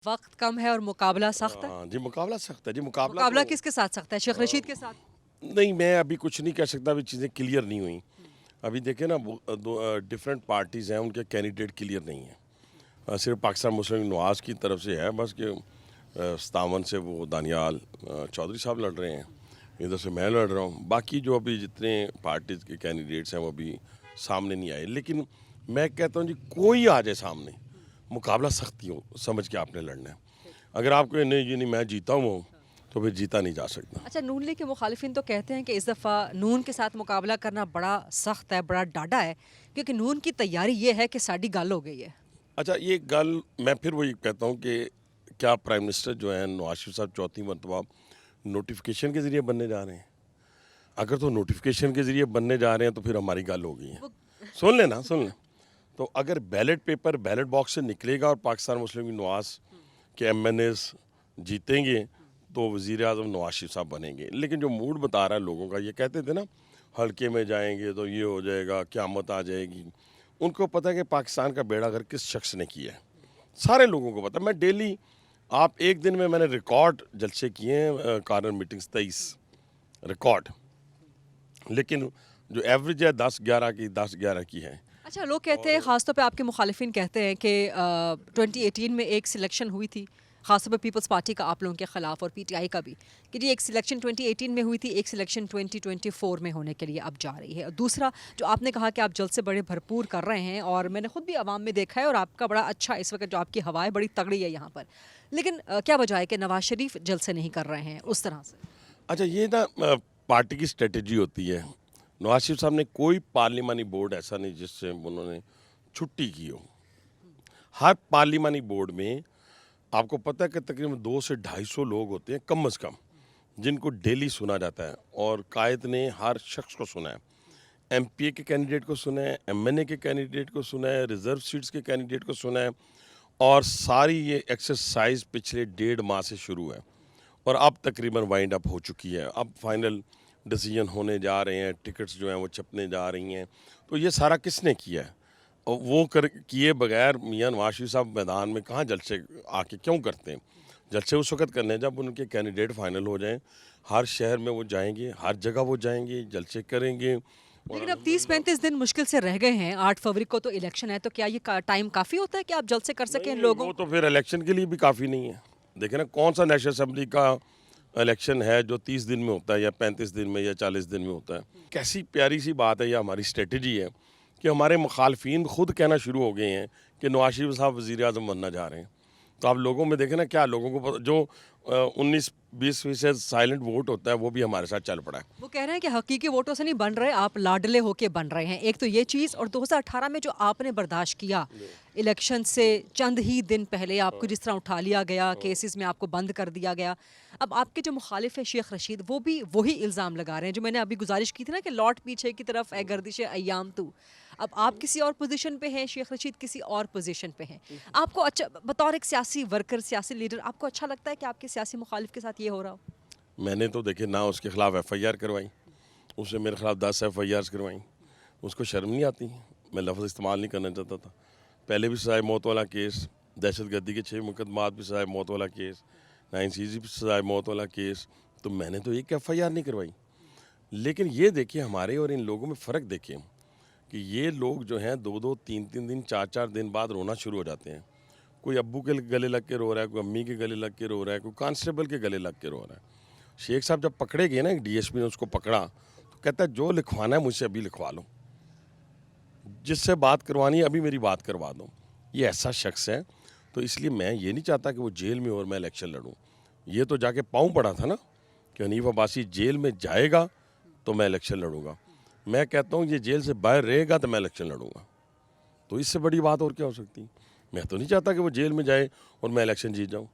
وقت کم ہے اور مقابلہ سخت ہے. ہاں جی مقابلہ سخت ہے جی مقابلہ کس کے ساتھ سخت ہے؟ شیخ رشید کے ساتھ؟ نہیں میں ابھی کچھ نہیں کہہ سکتا، ابھی چیزیں کلیئر نہیں ہوئیں. ابھی دیکھیں نا ڈفرینٹ پارٹیز ہیں، ان کے کینڈیڈیٹ کلیئر نہیں ہیں. صرف پاکستان مسلم نواز کی طرف سے ہے بس کہ 57 سے وہ دانیال چودھری صاحب لڑ رہے ہیں، ادھر سے میں لڑ رہا ہوں. باقی جو ابھی جتنے پارٹیز کے کینڈیڈیٹس ہیں وہ ابھی سامنے نہیں آئے. لیکن میں کہتا ہوں جی کوئی آ جائے سامنے، مقابلہ سختی ہو سمجھ کے آپ نے لڑنا ہے. اگر آپ کو نہیں جی نہیں میں جیتا ہوں تو پھر جیتا نہیں جا سکتا. اچھا، نون لیگ کے مخالفین تو کہتے ہیں کہ اس دفعہ نون کے ساتھ مقابلہ کرنا بڑا سخت ہے، بڑا ڈاڈا ہے، کیونکہ نون کی تیاری یہ ہے کہ ساڈی گل ہو گئی ہے. اچھا یہ گل میں پھر وہی کہتا ہوں کہ کیا پرائم منسٹر جو ہیں نواز شریف صاحب چوتھی مرتبہ نوٹیفیکیشن کے ذریعے بننے جا رہے ہیں؟ اگر تو نوٹیفیکیشن کے ذریعے بننے جا رہے ہیں تو پھر ہماری گل ہو گئی ہے. سن لیں. تو اگر بیلٹ پیپر بیلٹ باکس سے نکلے گا اور پاکستان مسلم لیگ نواز کے ایم این ایز جیتیں گے تو وزیر اعظم نواز شریف صاحب بنیں گے. لیکن جو موڈ بتا رہا ہے لوگوں کا، یہ کہتے تھے نا حلقے میں جائیں گے تو یہ ہو جائے گا، قیامت آ جائے گی. ان کو پتہ ہے کہ پاکستان کا بیڑا گھر کس شخص نے کیا ہے، سارے لوگوں کو پتہ. میں ڈیلی آپ ایک دن میں نے ریکارڈ جلسے کیے ہیں، کارنر میٹنگز 23 ریکارڈ، لیکن جو ایوریج ہے 10-11 کی ہے. اچھا، لوگ کہتے ہیں، خاص طور پہ آپ کے مخالفین کہتے ہیں کہ 2018 میں ایک سلیکشن ہوئی تھی، خاص طور پہ پیپلز پارٹی کا آپ لوگوں کے خلاف اور پی ٹی آئی کا بھی، کہ جی ایک سلیکشن 2018 میں ہوئی تھی، ایک سلیکشن 2024 میں ہونے کے لیے اب جا رہی ہے. اور دوسرا جو آپ نے کہا کہ آپ جلسے بڑے بھرپور کر رہے ہیں، اور میں نے خود بھی عوام میں دیکھا ہے اور آپ کا بڑا اچھا اس وقت جو آپ کی ہوائیں بڑی تگڑی ہے یہاں پر، لیکن کیا وجہ ہے کہ نواز شریف جلسے نہیں کر رہے ہیں اس طرح سے؟ اچھا یہ نا پارٹی کی اسٹریٹجی ہوتی ہے. نواز شریف صاحب نے کوئی پارلیمانی بورڈ ایسا نہیں جس سے انہوں نے چھٹی کی ہو. ہر پارلیمانی بورڈ میں آپ کو پتہ ہے کہ تقریباً 200 سے 250 لوگ ہوتے ہیں کم از کم، جن کو ڈیلی سنا جاتا ہے، اور قائد نے ہر شخص کو سنا ہے. ایم پی اے کے کینڈیڈیٹ کو سنا ہے، ایم این اے کے کینڈیڈیٹ کو سنا ہے، ریزرو سیٹس کے کینڈیڈیٹ کو سنا ہے. اور ساری یہ ایکسرسائز پچھلے 1.5 ماہ سے شروع ہے اور اب تقریباً وائنڈ اپ ہو چکی ہے. اب فائنل ڈیسیجن ہونے جا رہے ہیں، ٹکٹس جو ہیں وہ چھپنے جا رہی ہیں. تو یہ سارا کس نے کیا ہے؟ اور وہ کیے بغیر میاں نواز شریف صاحب میدان میں کہاں جلسے آ کے کیوں کرتے ہیں؟ جلسے اس وقت کرنے جب ان کے کینڈیڈیٹ فائنل ہو جائیں. ہر شہر میں وہ جائیں گے، ہر جگہ وہ جائیں گے، جلسے کریں گے. لیکن اب 30-35 دن مشکل سے رہ گئے ہیں، 8 فروری کو تو الیکشن ہے، تو کیا یہ ٹائم کافی ہوتا ہے کہ آپ جلسے کر سکیں لوگوں؟ وہ تو پھر الیکشن کے لیے بھی کافی نہیں ہے. دیکھیں نا کون سا نیشنل اسمبلی کا الیکشن ہے جو 30 دن میں ہوتا ہے یا 35 دن میں یا 40 دن میں ہوتا ہے. کیسی پیاری سی بات ہے، یہ ہماری اسٹریٹجی ہے کہ ہمارے مخالفین خود کہنا شروع ہو گئے ہیں کہ نواز شریف صاحب وزیر اعظم بننا جا رہے ہیں. تو آپ لوگوں میں دیکھیں نا کیا لوگوں کو جو 19-20% سائلنٹ ووٹ ہوتا ہے وہ بھی ہمارے ساتھ چل پڑا ہے. وہ کہہ رہے ہیں کہ حقیقی ووٹوں سے نہیں بن رہے، آپ لاڈلے ہو کے بن رہے ہیں. ایک تو یہ چیز، اور 2018 میں جو آپ نے برداشت کیا الیکشن سے چند ہی دن پہلے آپ کو جس طرح اٹھا لیا گیا، کیسز میں آپ کو بند کر دیا گیا. اب آپ کے جو مخالف ہے شیخ رشید، وہ بھی وہی الزام لگا رہے ہیں جو میں نے ابھی گزارش کی تھی نا کہ لوٹ پیچھے کی طرف اے گردش ایام تو. اب آپ کسی اور پوزیشن پہ ہیں، شیخ رشید کسی اور پوزیشن پہ ہیں. آپ کو اچھا بطور ایک سیاسی ورکر، سیاسی لیڈر، آپ کو اچھا لگتا ہے کہ آپ کے سیاسی مخالف کے ساتھ یہ ہو رہا ہو؟ میں نے تو دیکھے نہ اس کے خلاف ایف آئی آر کروائی، اس نے میرے خلاف 10 ایف آئی آرز کروائیں. اس کو شرم نہیں آتی؟ میں لفظ استعمال نہیں کرنا چاہتا تھا. پہلے بھی سزائے موت والا کیس، دہشت گردی کے 6 مقدمات بھی سزائے موت والا کیس، 9CG بھی سزائے موت والا کیس. تو میں نے تو ایک ایف آئی آر نہیں کروائی. لیکن یہ دیکھیں ہمارے اور ان لوگوں میں فرق دیکھیں کہ یہ لوگ جو ہیں 2-2, 3-3 دن، 4-4 دن بعد رونا شروع ہو جاتے ہیں. کوئی ابو کے گلے لگ کے رو رہا ہے، کوئی امی کے گلے لگ کے رو رہا ہے، کوئی کانسٹیبل کے گلے لگ کے رو رہا ہے. شیخ صاحب جب پکڑے گئے نا، ایک ڈی ایس پی نے اس کو پکڑا تو کہتا ہے جو لکھوانا ہے مجھ سے ابھی لکھوا لو، جس سے بات کروانی ہے ابھی میری بات کروا دو. یہ ایسا شخص ہے. تو اس لیے میں یہ نہیں چاہتا کہ وہ جیل میں اور میں الیکشن لڑوں. یہ تو جا کے پاؤں پڑا تھا نا کہ حنیف عباسی جیل میں جائے گا تو میں الیکشن لڑوں گا. میں کہتا ہوں یہ جیل سے باہر رہے گا تو میں الیکشن لڑوں گا. تو اس سے بڑی بات اور کیا ہو سکتی؟ میں تو نہیں چاہتا کہ وہ جیل میں جائے اور میں الیکشن جیت جاؤں.